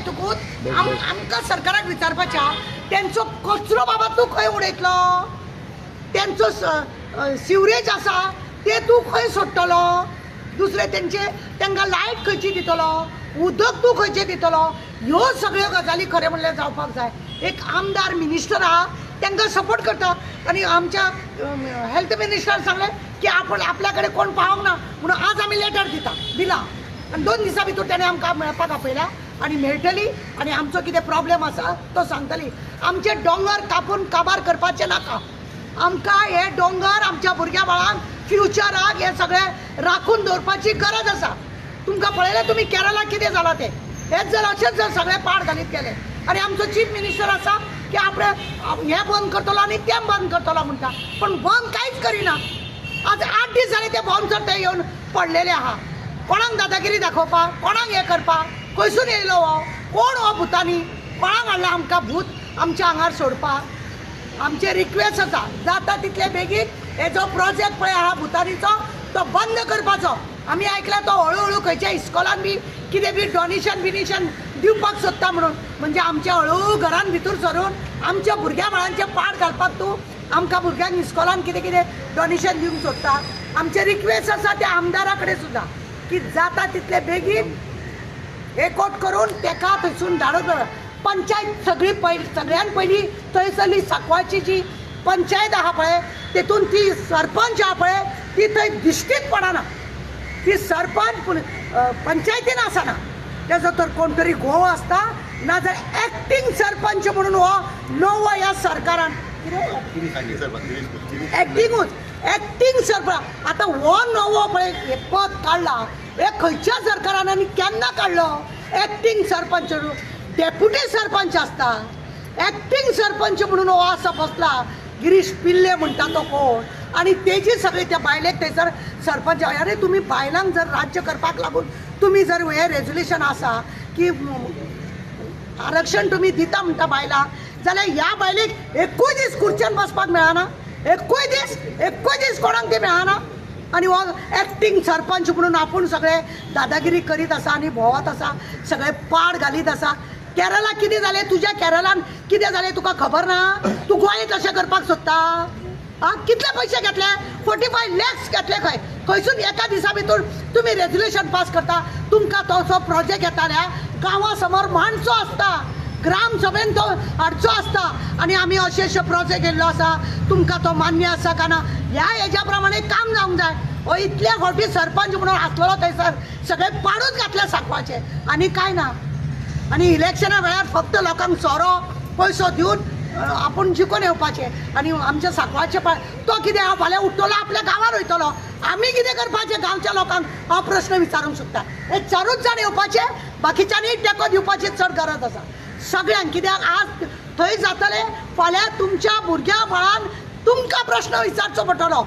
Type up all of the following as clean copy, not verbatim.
हेतूकूत आमकां सरकाराक विचारपाच्या तेंचो कचरो बाबा तूं खंय उडयतलो, तेंचो सिवरेज आसा ते तूं खंय सोडटलो, दुसरे तांकां लायट खंयची दितलो, उदक तूं खंयचें दितलो, ह्यो सगळ्यो गजाली खरें म्हणल्यार जावपाक जाय. एक आमदार मिनिस्टर आहा तांकां सपोर्ट करता आनी आमच्या हेल्थ मिनिस्टर सांगलें की आपण आपल्याकडे कोण पावोंक ना म्हणून आज आमी लेटर दिला आनी 2 दिसां भितर ताणें आमकां मेळपाक आपयला आनी मेळटली आनी आमचो कितें प्रॉब्लेम आसा तो सांगतली. आमचे दोंगर कापून काबार करपाचे नाका. आमकां हे दोंगर आमच्या भुरग्या बाळांक फ्युचराक हे सगळें राखून दवरपाची गरज आसा. तुमकां पळयलें तुमी केरळा कितें जालां तें, हेच जर अशेंच जर सगळे पाड घालीत गेले आनी आमचो चीफ मिनिस्टर आसा की आपण हे बंद करतलो आनी तें बंद करतलो म्हणटा, पण बंद कांयच करिना. आज 8 दीस जाले ते बॉम्बसर ते येवन पडलेले आहा. कोणाक दादागिरी दाखोवपाक, कोणाक हे करपाक, खंयसून येयलो हो, कोण हो भुतानी, कोणाक हाडला आमकां भूत आमच्या आंगार सोडपाक. आमचे रिक्वेस्ट आसा जाता तितले बेगीन हे जो प्रोजेक्ट पळय आहा भुतानीचो तो बंद करपाचो. आमी आयकला तो हळू खंयच्या इस्कॉलान बी कितें बी डॉनेशन दिवपाक सोदता म्हणून, म्हणजे आमच्या हळू घरान भितर सरून आमच्या भुरग्या बाळांचे पाड घालपाक तूं आमकां भुरग्यांक इस्कॉलान कितें डॉनेशन दिवंक सोदता. आमचे रिक्वेस्ट आसा त्या आमदारा कडेन सुद्दां की जाता तितले बेगीन एकवट करून तेका थंयसून धाडत. पंचायत सगळ्यान पयलीं थंयसरली सांकवाळची जी पंचायत आहा पळय तेतून ती सरपंच आहा पळय ती थंय दिश्टीच पडना. ती सरपंच पंचायतीन आसना, तेजो तर कोण तरी घोव आसता नाजाल्यार एक्टींग सरपंच म्हणून हो नवो ह्या सरकारान एक्टींग सरपंच. आतां हो नवो पळय हे पद काडला हे खंयच्या सरकारान आनी केन्ना काडलो. एक्टींग सरपंच डेप्युटी सरपंच आसता, एक्टींग सरपंच म्हणून हो आसा बसला. गिरीश पिल्ले म्हणटा तो कोण आनी तेजी सगळी त्या बायलेक थंयसर सरपंच. अरे तुमी बायलांक जर राज्य करपाक लागून तुमी जर हे रेजोल्युशन आसा की आरक्षण तुमी दिता म्हणटा बायलांक जाल्यार ह्या बायलेक 21 दीस खुर्चेन बसपाक मेळना. 21 दीस कोणाक ते मेळना. आनी हो एक्टींग सरपंच म्हणून आपूण सगळे दादागिरी करीत आसा आनी भोंवत आसा, सगळे पाड घालीत आसा. केरळा कितें जालें, तुज्या केरळान कितें जालें तुका खबर ना. तूं गोंय कशें करपाक सोदता. कितले पैसे घेतले, 45 lakhs घेतले खंयसून एका दिसा भितर तुम्ही रेजोल्युशन पास करता. तुमकां तसो प्रोजेक्ट येता जाल्यार गांवा समोर माणसो आसता, ग्राम सभेन तो हाडचो आसता आनी आमी अशे प्रोजेक्ट येयल्लो आसा तुमकां तो मान्य आसा काय ना ह्या हेज्या प्रमाणे काम जावंक जाय. हो इतल्या फावटी सरपंच म्हणून आसलेलो थंयसर सगळे पाडूच घातले सांकवाचे आनी काय ना. आनी इलेक्शना वेळार फक्त लोकांक सोरो पयसो दिवन आपण जिखून येवपाचे आनी आमच्या सांकवाळचे तो कितें हांव फाल्यां उठतलो आपल्या गांवार वयतलो. आमी कितें करपाचें गांवच्या लोकांक हांव प्रश्न विचारूंक सोदता. हे 4च जाण येवपाचे, बाकीच्यांनी तेको दिवपाची चड गरज आसा सगळ्यांक. कित्याक आज थंय जातले फाल्यां तुमच्या भुरग्या बाळान तुमकां प्रश्न विचारचो पडटलो.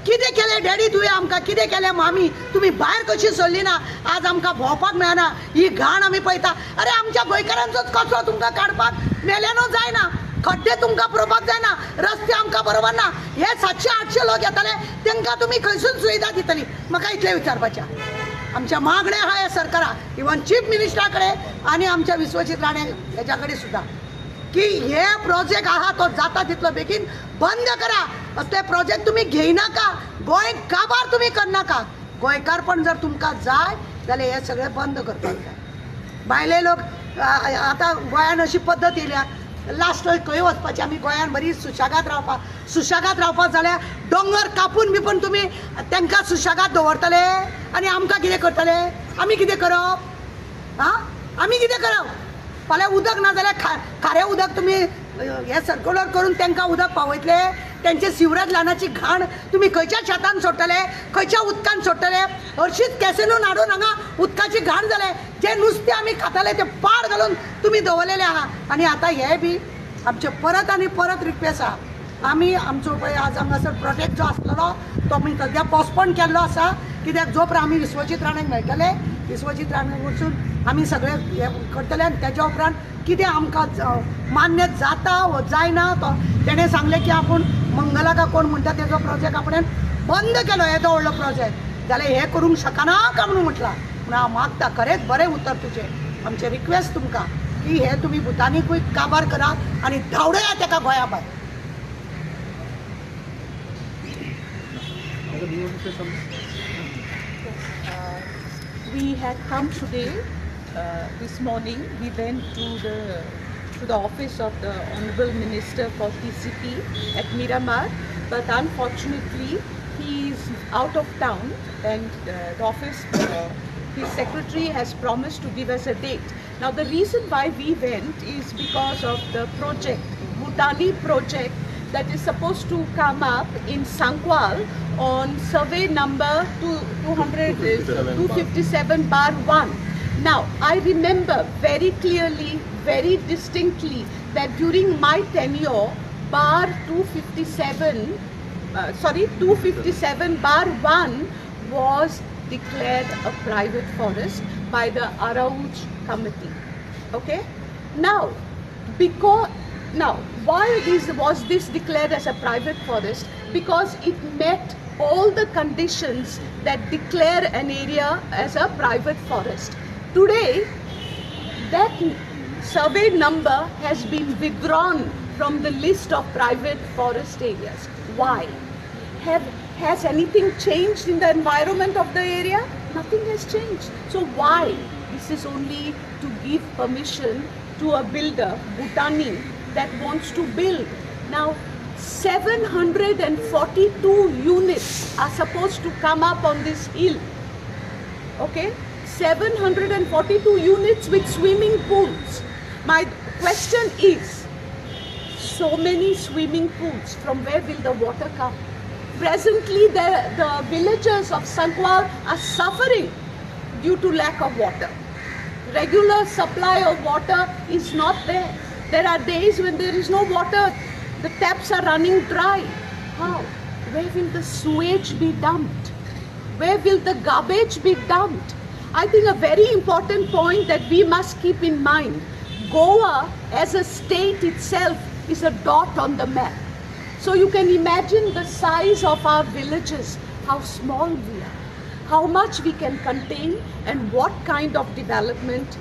कितें केलें डॅडी तुवें आमकां, कितें केलें मामी, तुमी भायर कशी सरली ना, आज आमकां भोंवपाक मेळना, ही घाण आमी पळयता. अरे आमच्या गोंयकारांचोच कचरो तुमकां काडपाक मेल्यानो जायना, खड्डे तुमकां पुरोवपाक जायना, रस्ते आमकां बरोबर ना. हे 700-800 लोक येतले तांकां तुमी खंयसून सुविधा दितली. म्हाका इतलें विचारपाचें. आमच्या मागण्या आहा ह्या सरकाराक, इवन चीफ मिनिस्टरा कडेन आनी आमच्या विश्वजीत राणे हेच्या कडेन सुद्दां की हे प्रोजेक्ट आहा तो जाता तितलो बेगीन बंद करा. असले प्रोजेक्ट तुम्ही घेयनाका, गोंय काबार तुम्ही करनाका. गोंयकारपण जर तुमकां जाय जाल्यार हे सगळें बंद करपाक जाय. भायले लोक आतां गोंयान अशी पद्दत येयल्या लास्ट खंय वचपाचें, आमी गोंयान बरी सुशेगाद रावपाक जाल्यार दोंगर कापून बिपून तुमी तांकां सुशेगाद दवरतले आनी आमकां कितें करतले. आमी कितें करप, आमी कितें करप. फाल्यां उदक ना जाल्यार खारें उदक तुमी हे सर्क्युलर करून तांकां उदक पावयतले. त्यांचे सिवरेज लायनाची घाण तुम्ही खंयच्या शेतान सोडटले, खंयच्या उदकान सोडटले. हरशींच कॅसिनोन हाडून हांगा उदकाची घाण जाले. जे नुस्तें आमी खाताले ते पाड घालून तुमी दवरलेले आहा. आनी आतां हे बी आमचे परत आनी परत रिक्वेस्ट आहा. आमी आमचो पळय आज हांगासर प्रोजेक्ट जो आसलेलो तो आमी सद्या पोस्टपोन केल्लो आसा. कित्याक जो पर्यंत आमी विश्वजीत राणेक मेळटले, विश्वजीत राणे वचून आमी सगळे हे करतले आनी तेज्या उपरांत कितें आमकां मान्य जाता व जायना तो तेणें सांगलें की आपूण मंगला का कोण म्हणटा तेजो प्रोजेक्ट आपणें बंद केलो येदो व्हडलो प्रोजेक्ट जाल्यार हे करूंक शकना काय म्हणून म्हटलां. पूण हांव मागता खरेंच बरें उतर तुजें आमचे रिक्वेस्ट तुमकां की हे तुमी भुतानीकूय काबार करा आनी धांवडया ताका गोंया भायर. We had come today, this morning, we went to the office of the Honorable Minister for TCP at Miramar, but unfortunately he is out of town, and the office, his secretary has promised to give us a date. Now the reason why we went is because of the project, Bhutani project, that is supposed to come up in Sankwal on survey number 257/1. Now, I remember very clearly, very distinctly that during my tenure, bar 257/1 was declared a private forest by the Arauj committee. Okay? Now, why was this declared as a private forest? Because it met all the conditions that declare an area as a private forest. Today, that survey number has been withdrawn from the list of private forest areas. Why? Has anything changed in the environment of the area? Nothing has changed. So why? This is only to give permission to a builder, Bhutani, that wants to build. Now, 742 units are supposed to come up on this hill. Okay? 742 units with swimming pools. My question is, so many swimming pools, from where will the water come? Presently, the villagers of Sankwal are suffering due to lack of water. Regular supply of water is not there. There are days when there is no water. The taps are running dry. How? Where will the sewage be dumped? Where will the garbage be dumped? I think a very important point that we must keep in mind, Goa as a state itself is a dot on the map. So you can imagine the size of our villages, how small we are, how much we can contain, and what kind of development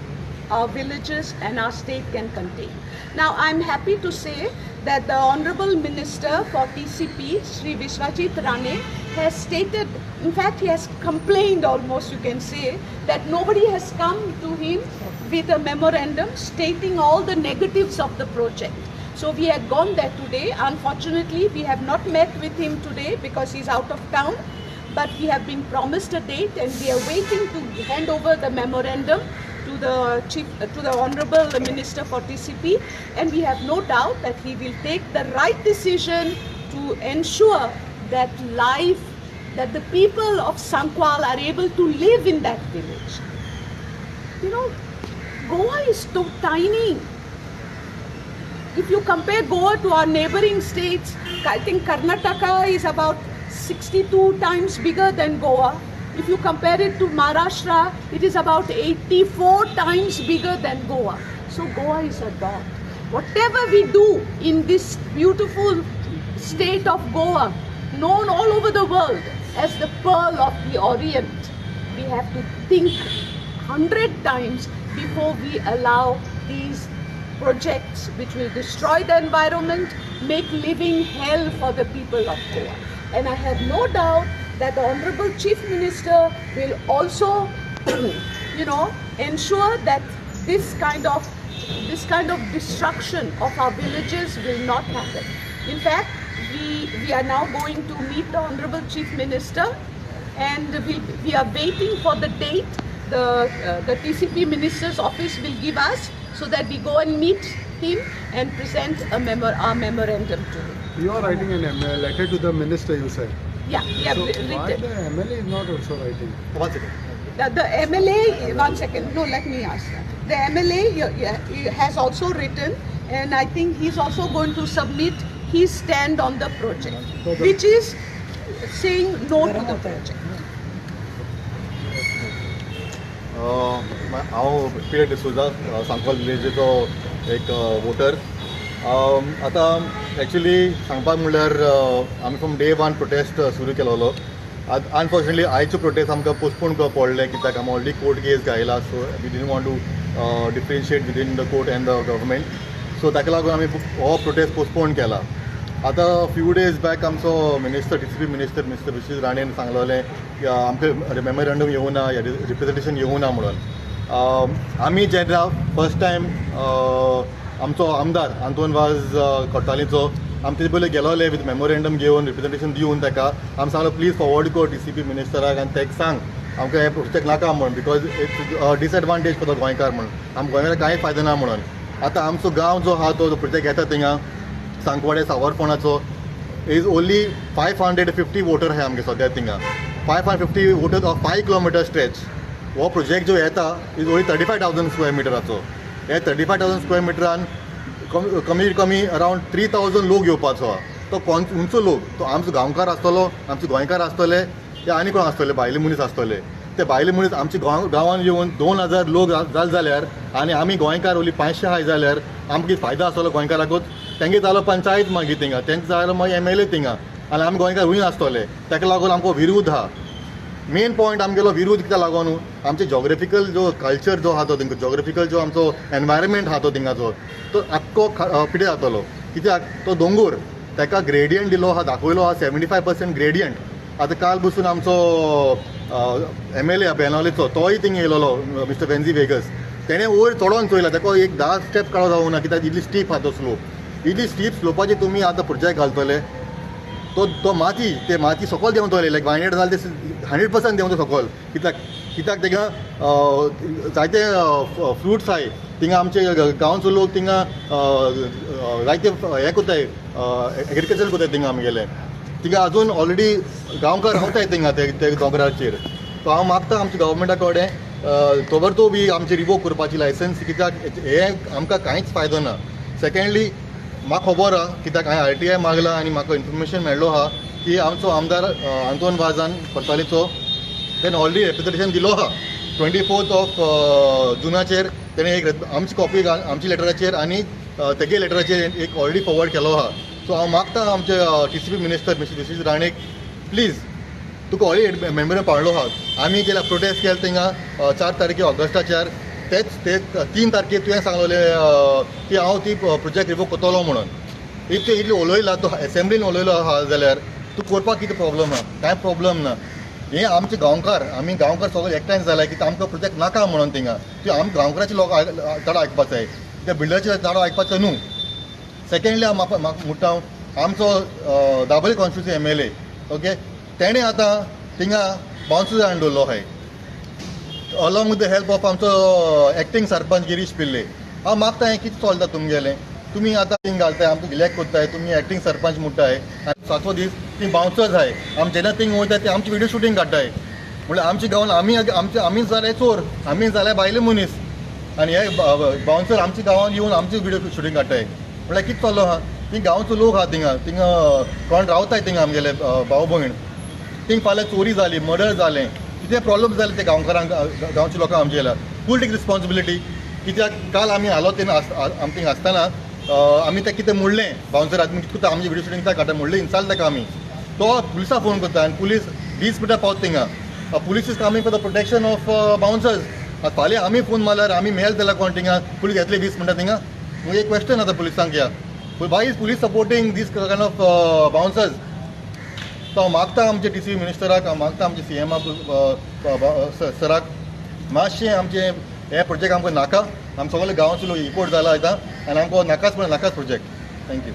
our villages and our state can contain. Now, I'm happy to say that the Honorable Minister for TCP, Sri Vishwajit Rane, has stated, in fact, he has complained almost, you can say, that nobody has come to him with a memorandum stating all the negatives of the project. So we had gone there today. Unfortunately, we have not met with him today because he's out of town, but we have been promised a date and we are waiting to hand over the memorandum to the Honorable Minister for TCP, and we have no doubt that he will take the right decision to ensure that the people of Sankwal are able to live in that village. You know, Goa is so tiny. If you compare Goa to our neighboring states, I think Karnataka is about 62 times bigger than Goa. If you compare it to Maharashtra, it is about 84 times bigger than Goa. So Goa is a dot. Whatever we do in this beautiful state of Goa, known all over the world as the Pearl of the Orient, we have to think 100 times before we allow these projects which will destroy the environment, make living hell for the people of Goa. And I have no doubt that the Honorable Chief Minister will also, ensure that this kind of destruction of our villages will not happen. In fact, we are now going to meet the Honorable Chief Minister, and we are waiting for the date the TCP Minister's office will give us, so that we go and meet him and present our memorandum to him. You are writing a letter to the minister, you said. Yeah, So written. why the MLA is not also writing? One second. The MLA, one second, no, let me ask. The MLA he has also written, and I think he's also going to submit his stand on the project, which is saying no to the project. हांव Peter D'Souza Sankwal विलेजीचो एक voter. आतां actually सांगपाक म्हणल्यार आमी from day one protest सुरू केलोलो. Unfortunately आयचो protest आमकां पोस्टपोन पडले, कित्याक आमी ऑलरेडी कोर्ट केस घायला, so we didn't want to differentiate within the court and the government. So ताका लागून आमी हो प्रोटेस्ट पोस्टपोन केला. आतां फ्यू डेज बॅक आमचो minister DCP minister mister Vishwesh राणेन सांगलोलें की आमकां मेमोरेंडम येवना या रिप्रेझेंटेशन येवना म्हणून. आमी जेन्ना फर्स्ट टायम आमचो आमदार आंतोन वाज कोट्टालेचो आमी तेजे पयलीं गेलोले विथ मेमोरेंडम घेवन रिप्रेझेंटेशन दिवन ताका आमी सांगलो प्लीज फॉरवर्ड कर DCP मिनिस्टराक आनी ताका सांग आमकां हे प्रोजेक्ट नाका म्हणून because it's disadvantage for the गोंयकार म्हणून आमकां गोंयकार कांय फायदो ना म्हणून. आतां आमचो गांव जो आहा तो प्रोजेक्ट येता थिंगा सांकवाडे सावरफोणाचो इज ओन्ली 550 वोटर आहाय आमगे सद्या थिंगा. 550 वोटर्स ऑफ 5 किलोमिटर स्ट्रेच. हो प्रोजेक्ट जो येता इज ओन्ली 35,000 स्क्वेअर मिटराचो. हे 35,000 स्क्वेअर मिटरान कमी कमी अरावंड 3,000 लोक येवपाचो आहा. तो उंचो लोक तो आमचो गांवकार आसतलो आमचे गोंयकार आसतले या आनी कोण आसतले भायले मनीस आसतले. ते भायले मनीस आमच्या गांवांत येवन 2,000 लोक जाले जाल्यार आनी आमी गोंयकार ओली 500 आहाय जाल्यार आमकां फायदो आसतलो गोंयकाराकूच. तेंगे जालो पंचायत मागीर थिंगा तेंचो जालो मागीर MLA थिंगा आनी आमी गोंयकार हुंय आसतले. ताका लागून आमकां विरोध आहा. मेन पॉयंट आमगेलो विरोध कित्याक लागून आमचे जॉग्राफिकल जो कल्चर जो आहा तो थिंगा जॉग्राफिकल जो आमचो एनवायरमेंट आहा तो थिंगाचो तो आख्खो पिड्यार जातलो. कित्याक तो दोंगूर ताका ग्रेडियंट दिलो आहा दाखयलो आहा 75% ग्रेडियंट. आतां काल बसून आमचो MLA बेनावलेचो तोय थिंगा येयलो मिस्टर वेन्झी वेगस. तेणें वयर चडोवन चोयला ताका एक 10 स्टेप काडूं जावना कित्याक इतली स्टीप आहा तो स्लोप. इतली स्टीप स्लोपाचेर तुमी आतां प्रोजेक्ट घालतले तो माती सकयल देंवतले लायक वायनेड जाले ते 100% देंवता सकयल. कित्याक थिंगा जायते फ्रुट्स आहाय थिंगा आमचे गांवचो लोक थिंगा जायते हें कोताय एग्रिकल्चर कोताय थिंगा आमगेले. थिंगा आजून ऑलरेडी गांवकार रावताय थिंगा ते दोंगराचेर. सो हांव मागता आमच्या गव्हर्मेंटा कडेन तोबरतो बी आमची रिवोक करपाची लायसन्स कित्याक हे आमकां कांयच फायदो ना. सेकेंडली म्हाका खबर आहा कित्याक हांवें RTI मागला आनी म्हाका इन्फॉर्मेशन मेळ्ळो आहा की आमचो आमदार आंतोन वाजान कोट्टालेचो तेणें ऑलरेडी रिप्रेझेंटेशन दिलो आहा 24 जुनाचेर. तेणें एक आमची कॉपी आमच्या लेटराचेर आनी तेगे लेटराचेर एक ऑलरेडी फॉरवर्ड केलो आहा. सो हांव मागता आमचे DCP मिनिस्टर मिस्टर विश्वेश राणेक प्लीज तुका ऑलरेडी मेमोरेंडम पावलो आहा. आमी गेल्या प्रोटेस्ट केले थिंगा 4 तारखे ऑगस्टाचेर. तेच 3 तारखेर तुवें सांगलोलें की हांव ती प्रोजेक्ट रिवोक कोतलो म्हणून. इफ ते इतली उलयला तो असेंब्लीन उलयलो आहा जाल्यार तूं करपाक कितें प्रॉब्लम आहा? कांय प्रॉब्लम ना. हे आमचे गांवकार आमी गांवकार सगळे एकठांय जाल्यार की आमकां प्रोजेक्ट नाका म्हणून थिंगा ती आमी गांवकाराचे लोक चड आयकपाचो जाय त्या बिल्डराचे चड आयकपाचो न्हू. सेकेंडली हांव म्हाका म्हणटा आमचो दाबोळे कॉन्स्टिट्युन्सी MLA ओके तेणें आतां थिंगा बाउन्सर्स हाडून दवरलो आहाय along with the help of आमचो एक्टींग सरपंच गिरीश पिल्ले. हांव मागता हें कितें चलता तुमगेलें. तुमी आतां थिंग घालताय आमकां इलेक्ट करताय तुमी एक्टींग सरपंच म्हणटाय आनी 7वो दीस ती बाउन्सर्स आहाय आमी जेन्ना थिंग वयताय ते आमची व्हिडिओ शूटिंग काडटाय. म्हणल्यार आमच्या गांवांत आमीच जाले चोर आमी जाले भायले मनीस आनी हे बाउन्सर आमच्या गांवांत येवन आमची व्हिडिओ शूटिंग काडटाय. म्हणल्यार कितें चल्लो आहा ती गांवचो लोक आहा थिंगा कोण रावताय थिंगा आमगेले भाव भयण थिंग फाल्यां चोरी जाली मर्डर जालें कितें प्रॉब्लम जाले ते गांवकारांक गांवच्या लोकांक आमचे येयला फूल टेक रिस्पॉन्सिबिलिटी. कित्याक काल आमी आलो तेन्ना आमी थिंग आसतना आमी तें कितें म्हणलें बाउन्सर आमी कितें करता आमची व्हिडिओ शूटिंग काडटा म्हणलें इन्साल्ट ताका आमी. तो पुलिसाक फोन करता आनी पुलीस 20 मिनटां पावता थिंगा. Police is coming for the protection of bouncers. फाल्यां आमी फोन मारल्यार आमी मेल जाल्यार कोण थिंगा पुलीस येतले 20 मिनटां थिंगा. मुगे एक क्वेश्चन आतां पुलिसांक या why is police supporting this kind of bouncers. तो हांव मागता आमचे DCP मिनिस्टराक हांव मागता आमचे CM सराक मातशें आमचे हे प्रोजेक्ट आमकां नाका. आमी सगळे गांवचे लोक इपोर्ट जाला आतां आनी आमकां नाकाच म्हळ्यार नाकाच प्रोजेक्ट. थँक्यू.